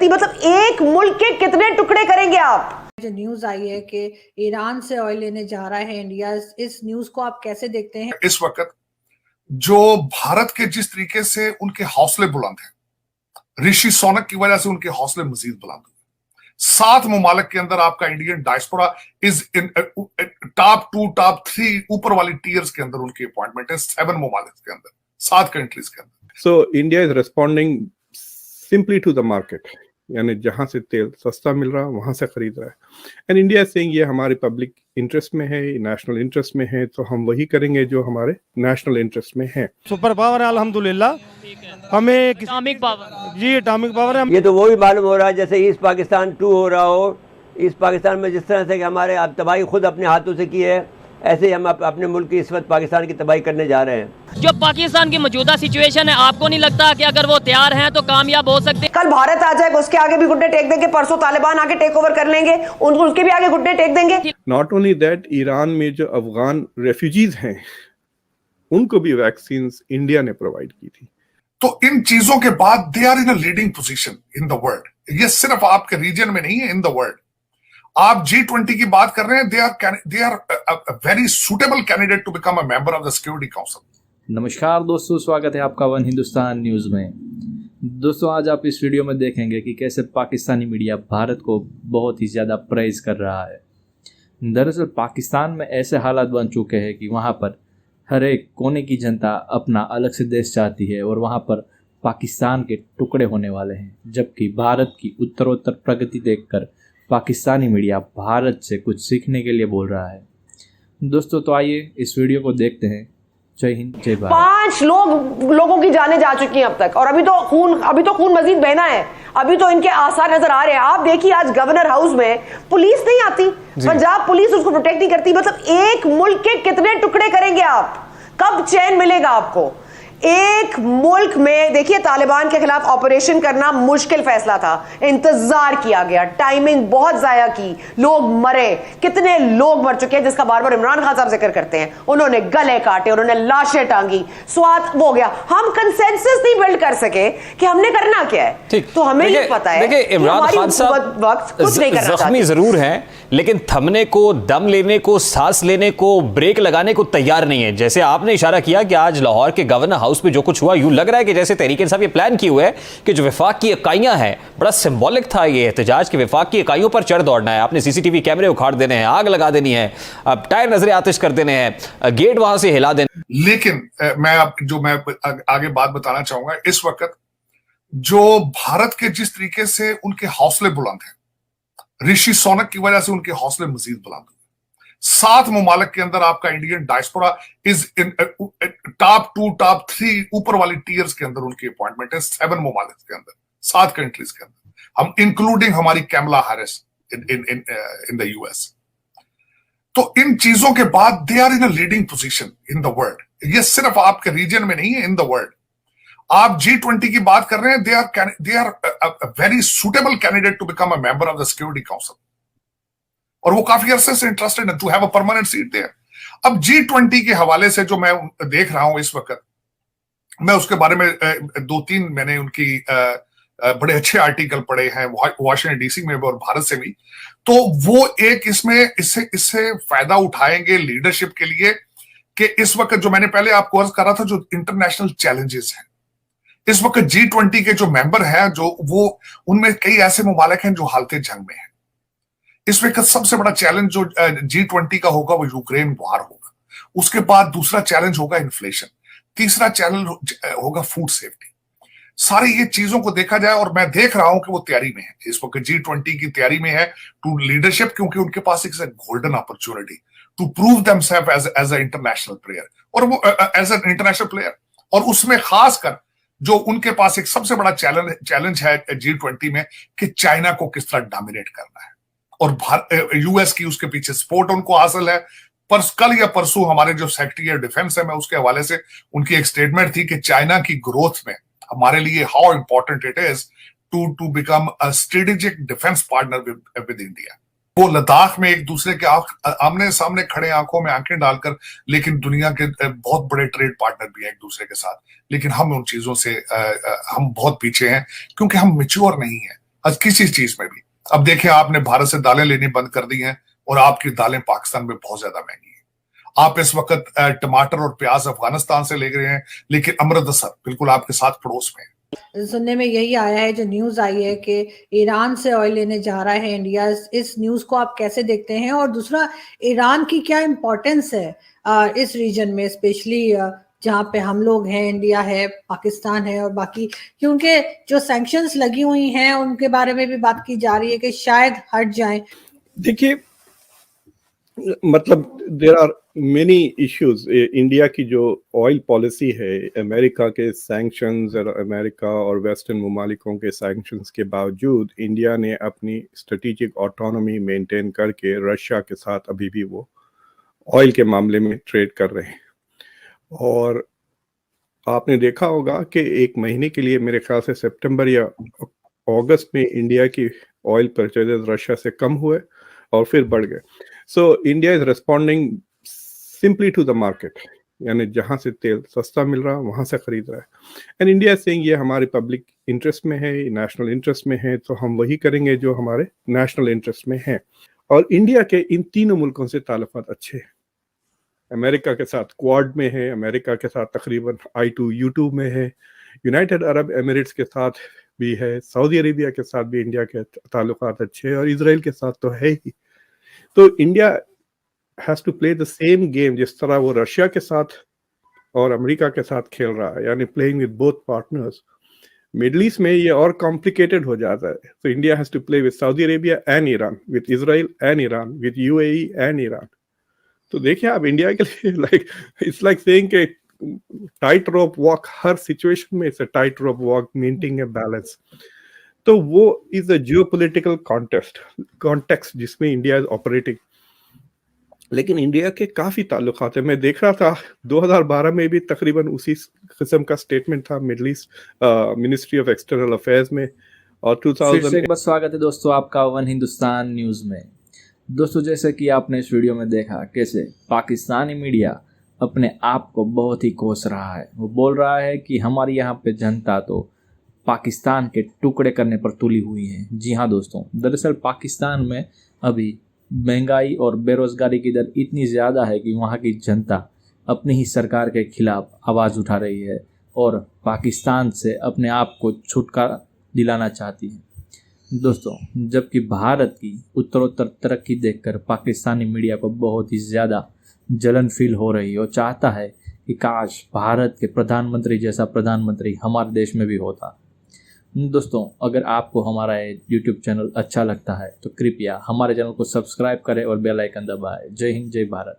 करती, मतलब एक मुल्क के कितने टुकड़े करेंगे आप? जो न्यूज आई है कि ईरान से ऑयल लेने जा रहा है इंडिया, इस न्यूज को आप कैसे देखते हैं? इस वक्त जो भारत के जिस तरीके से उनके हौसले बुलंद हैं, ऋषि सोनक की वजह से उनके हौसले मजीद बुलंद हुए। 7 ममालिक के अंदर आपका Indian diaspora is in top 2 top 3 ऊपर वाली टीयर्स के अंदर उनकी अपॉइंटमेंट है 7 ममालिक के अंदर, 7 कंट्रीज के अंदर। So India is responding simply to the market, यानी जहां से तेल सस्ता मिल रहा है वहां से खरीद रहा है। एंड इंडिया सेइंग ये हमारे पब्लिक इंटरेस्ट में है, नेशनल इंटरेस्ट में है, तो हम वही करेंगे जो हमारे नेशनल इंटरेस्ट में है। सुपर पावर है अल्हम्दुलिल्लाह, हमें एटॉमिक पावर, जी एटॉमिक पावर है। ये तो वो भी मालूम हो रहा है जैसे ईस्ट पाकिस्तान 2 हो रहा हो। ईस्ट पाकिस्तान में जिस तरह से कि हमारे आप तबाही खुद अपने हाथों से की है, ऐसे ही हम अपने मुल्क की इस वक्त पाकिस्तान की तबाही करने जा रहे हैं। जो पाकिस्तान की मौजूदा सिचुएशन है, आपको नहीं लगता कि अगर वो तैयार हैं तो कामयाब हो सकते हैं? कल भारत आ जाएगा, उसके आगे भी घुटने टेक देंगे, परसों तालिबान आके टेक ओवर कर लेंगे, उसके भी आगे घुटने टेक देंगे। नॉट ओनली दैट, ईरान में जो अफगान रेफ्यूजीज हैं उनको भी वैक्सीन इंडिया ने प्रोवाइड की थी। तो इन चीजों के बाद they are in a leading position in the world. ये सिर्फ आपके रीजन में नहीं है, इन द वर्ल्ड। आप G20 की बात कर रहे हैं, they are very suitable candidate to become a member of the security council. नमस्कार दोस्तों, स्वागत है आपका वन हिंदुस्तान न्यूज में। दोस्तों, आज आप इस वीडियो में देखेंगे कि कैसे पाकिस्तानी मीडिया भारत को बहुत ही ज़्यादा प्रेज कर रहा है। दरअसल पाकिस्तान में ऐसे हालात बन चुके हैं कि वहाँ पर हर एक कोने की जनता अपना अलग से देश चाहती है और वहाँ पर पाकिस्तान के टुकड़े होने वाले हैं, जबकि भारत की उत्तरोत्तर प्रगति देखकर पाकिस्तानी मीडिया भारत से कुछ सीखने के लिए बोल रहा है। दोस्तों, तो आइए इस वीडियो को देखते हैं। जय हिंद, जय भारत। 5 लोगों की जानें जा चुकी हैं अब तक, और अभी तो खून मजीद बहना है। अभी तो इनके आसार नजर आ रहे हैं। आप देखिए, आज गवर्नर हाउस में पुलिस नहीं आती, पंजाब पुलिस उसको प्रोटेक्ट नहीं करती। मतलब एक मुल्क के कितने टुकड़े करेंगे आप? कब चैन मिलेगा आपको? एक मुल्क में देखिए, तालिबान के खिलाफ ऑपरेशन करना मुश्किल फैसला था, इंतजार किया गया, टाइमिंग बहुत जाया की, लोग मरे, कितने लोग मर चुके हैं जिसका बार बार इमरान खान साहब जिक्र करते हैं। उन्होंने गले काटे, उन्होंने लाशें टांगी, स्वाद वो हो गया। हम कंसेंसस नहीं बिल्ड कर सके कि हमने करना क्या है। तो हमें ये पता है, देखिए इमरान खान साहब जख्मी जरूर हैं, लेकिन थमने को, दम लेने को, सांस लेने को, ब्रेक लगाने को तैयार नहीं है। जैसे आपने इशारा किया कि आज लाहौर के गवर्नर हाउस में जो कुछ हुआ, यूं लग रहा है कि जैसे तहरीक इंसाफ ये प्लान किए हुए है कि जो विफाक की इकाइयां हैं, बड़ा सिंबॉलिक था ये एहतजाज कि विफाक की इकाइयों पर चढ़ दौड़ना है, आपने सीसीटीवी कैमरे उखाड़ देने हैं, आग लगा देनी है, अब टायर नजरे आतिश कर देने हैं, गेट वहां से हिला देने। लेकिन मैं आगे बात बताना चाहूंगा, इस वक्त जो भारत के जिस तरीके से उनके हौसले बुलंद हैं, ऋषि सोनक की वजह से उनके हौसले मजीद बुलंद हुए। 7 ममालिक के अंदर आपका Indian diaspora is in top 2 top 3 ऊपर वाली टीयर्स के अंदर उनकी अपॉइंटमेंट है 7 ममालिक के अंदर, 7 कंट्रीज के अंदर, हम इंक्लूडिंग हमारी Kamala Harris in the US. तो इन चीजों के बाद they are in a leading position in the world. ये सिर्फ आपके रीजन में नहीं है, इन द वर्ल्ड। आप G20 की बात कर रहे हैं, they are very suitable candidate to become a member of the security council, और वो काफी अरसे से इंटरेस्टेड है to have a permanent seat there. अब G20 के हवाले से जो मैं देख रहा हूं इस वक्त, मैं उसके बारे में 2-3 मैंने उनकी बड़े अच्छे आर्टिकल पढ़े हैं वॉशिंगटन डीसी में और भारत से भी। तो वो एक इससे फायदा उठाएंगे लीडरशिप के लिए कि इस वक्त जो मैंने पहले आपको अर्ज कर रहा था, जो इंटरनेशनल चैलेंजेस हैं, इस वक्त G20 के जो मेंबर हैं, जो वो उनमें कई ऐसे ममालिक हैं जो हालते जंग में हैं। इस वक्त सबसे बड़ा चैलेंज जो G20 का होगा वो यूक्रेन वार होगा। उसके बाद दूसरा चैलेंज होगा इन्फ्लेशन, तीसरा चैलेंज होगा फूड सेफ्टी। सारी ये चीजों को देखा जाए, और मैं देख रहा हूं कि वो तैयारी में है, इस वक्त G20 की तैयारी में है टू लीडरशिप, क्योंकि उनके पास एक golden opportunity to prove themselves as a international player, और वो एज एन इंटरनेशनल प्लेयर। और उसमें खासकर जो उनके पास एक सबसे बड़ा चैलेंज है G20 में कि चाइना को किस तरह डोमिनेट करना है, और यूएस की उसके पीछे सपोर्ट उनको हासिल है। पर कल या परसों हमारे जो सेक्रेटरी ऑफ डिफेंस है, मैं उसके हवाले से उनकी एक स्टेटमेंट थी कि चाइना की ग्रोथ में हमारे लिए how important it is to become a strategic defence partner with India. वो लद्दाख में एक दूसरे के आमने सामने खड़े, आंखों में आंखें डालकर, लेकिन दुनिया के बहुत बड़े ट्रेड पार्टनर भी हैं एक दूसरे के साथ। लेकिन हम उन चीजों से हम बहुत पीछे हैं, क्योंकि हम मैच्योर नहीं है। आज किसी चीज में भी। अब देखिए, आपने भारत से दालें लेनी बंद कर दी हैं और आपकी दालें पाकिस्तान में बहुत ज्यादा महंगी हैं। आप इस वक्त टमाटर और प्याज अफगानिस्तान से ले रहे हैं, लेकिन अमृतसर बिल्कुल आपके साथ पड़ोस में है। सुनने में यही आया है, जो न्यूज आई है कि ईरान से ऑयल लेने जा रहा है इंडिया, इस न्यूज को आप कैसे देखते हैं? और दूसरा, ईरान की क्या इम्पोर्टेंस है इस रीजन में, स्पेशली जहाँ पे हम लोग हैं, इंडिया है, पाकिस्तान है और बाकी, क्योंकि जो सैंक्शंस लगी हुई हैं उनके बारे में भी बात की जा रही है कि शायद हट जाएं। देखिए, मतलब there are many issues. India की जो ऑयल पॉलिसी है, अमेरिका के सैंक्शंस और अमेरिका और वेस्टर्न ममालिकों के सैंक्शंस के बावजूद इंडिया ने अपनी स्ट्रेटेजिक ऑटोनॉमी मेंटेन करके रशिया के साथ अभी भी वो ऑयल के मामले में ट्रेड कर रहे हैं। और आपने देखा होगा कि एक महीने के लिए, मेरे ख्याल से सितंबर या अगस्त में, इंडिया की ऑयल परचेजेस रशिया से कम हुए और फिर बढ़ गए। So India is responding simply to the market, यानी जहां से तेल सस्ता मिल रहा है वहां से खरीद रहा है। एंड इंडिया सेइंग ये हमारे पब्लिक इंटरेस्ट में है, नेशनल इंटरेस्ट में है, तो हम वही करेंगे जो हमारे नेशनल इंटरेस्ट में है। और इंडिया के इन तीनों मुल्कों से ताल्लुकात अच्छे हैं। अमेरिका के साथ क्वाड में है, अमेरिका के साथ तकरीबन I2U2 में है, यूनाइटेड अरब एमिरेट्स के साथ भी है, सऊदी अरेबिया के साथ भी इंडिया के ताल्लुकात अच्छे हैं, और इजराइल के साथ तो है ही। तो India has to play the same game जिस तरह वो रशिया के साथ और अमेरिका के साथ खेल रहा है, यानी playing with both partners. Middle East में ये और कॉम्प्लिकेटेड हो जाता है। तो India has to play with Saudi Arabia and Iran, with Israel and Iran, with UAE and Iran. तो देखिए आप, इंडिया के लिए लाइक इट्स लाइक सेइंग कि टाइट रोप वॉक, हर सिचुएशन में it's a tight rope walk, maintaining a balance. तो वो इज अ जियोपॉलिटिकल कॉन्टेक्स्ट जिसमें इंडिया इज ऑपरेटिंग। लेकिन इंडिया के काफी ताल्लुकात है। मैं देख रहा था 2012 में भी तकरीबन उसी किस्म का स्टेटमेंट था middle east ministry of external affairs में। और 2000 फिर से एक बार स्वागत है दोस्तों आपका वन हिंदुस्तान न्यूज़ में। दोस्तों, जैसे कि आपने इस वीडियो में देखा कैसे पाकिस्तानी मीडिया अपने आप को बहुत ही कोस रहा है। वो बोल रहा है कि हमारी यहाँ पे जनता तो पाकिस्तान के टुकड़े करने पर तुली हुई है। जी हाँ दोस्तों, दरअसल पाकिस्तान में अभी महंगाई और बेरोजगारी की दर इतनी ज़्यादा है कि वहाँ की जनता अपनी ही सरकार के खिलाफ आवाज़ उठा रही है और पाकिस्तान से अपने आप को छुटकारा दिलाना चाहती है। दोस्तों, जबकि भारत की उत्तरोत्तर तरक्की देखकर पाकिस्तानी मीडिया को बहुत ही ज़्यादा जलन फील हो रही है और चाहता है कि काश भारत के प्रधानमंत्री जैसा प्रधानमंत्री हमारे देश में भी होता। दोस्तों, अगर आपको हमारा YouTube चैनल अच्छा लगता है तो कृपया हमारे चैनल को सब्सक्राइब करें और बेल आइकन दबाएं। जय हिंद, जय भारत।